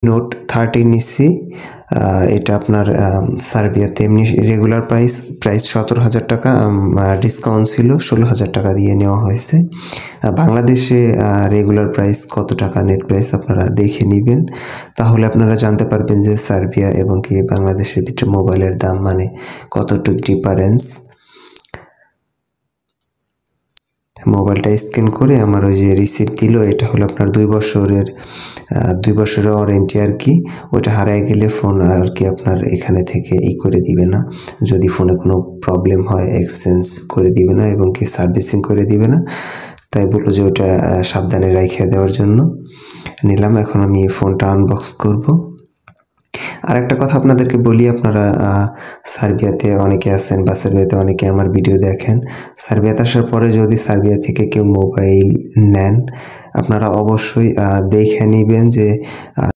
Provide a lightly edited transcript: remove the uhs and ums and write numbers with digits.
Note 13 নিচ্ছি। এটা আপনার সার্বিয়াতে এমনি রেগুলার প্রাইস 17,000 টাকা, ডিসকাউন্ট ছিল 16,000 টাকা দিয়ে নেওয়া হয়েছে। বাংলাদেশে রেগুলার প্রাইস কত টাকা নেট প্রাইস আপনারা দেখে নেবেন, তাহলে আপনারা জানতে পারবেন যে সার্বিয়া এবং কি বাংলাদেশের ভিতরে মোবাইলের দাম মানে কতটুকু ডিফারেন্স। মোবাইলটা স্ক্যান করে আমার ওই যে রিসিপ্ট দিল, এটা হলো আপনার 2 বছরের ওয়ারেন্টি আর কি। ওইটা হারায় গেলে ফোন আর কি আপনার এখানে থেকে করে দিবে না, যদি ফোনে কোনো প্রবলেম হয় এক্সচেঞ্জ করে দিবে না এবং কি সার্ভিসিং করে দিবে না। তাই বললো যে ওটা সাবধানে রাখিয়ে দেওয়ার জন্য নিলাম। এখন আমি ফোনটা আনবক্স করব। আরেকটা কথা আপনাদেরকে বলি, আপনারা সার্বিয়াতে অনেকে আছেন বা সার্বিয়াতে অনেকে আমার ভিডিও দেখেন। সার্বিয়াতে আসার পরে যদি সার্বিয়া থেকে কেউ মোবাইল নেন, আপনারা অবশ্যই দেখে নেবেন যে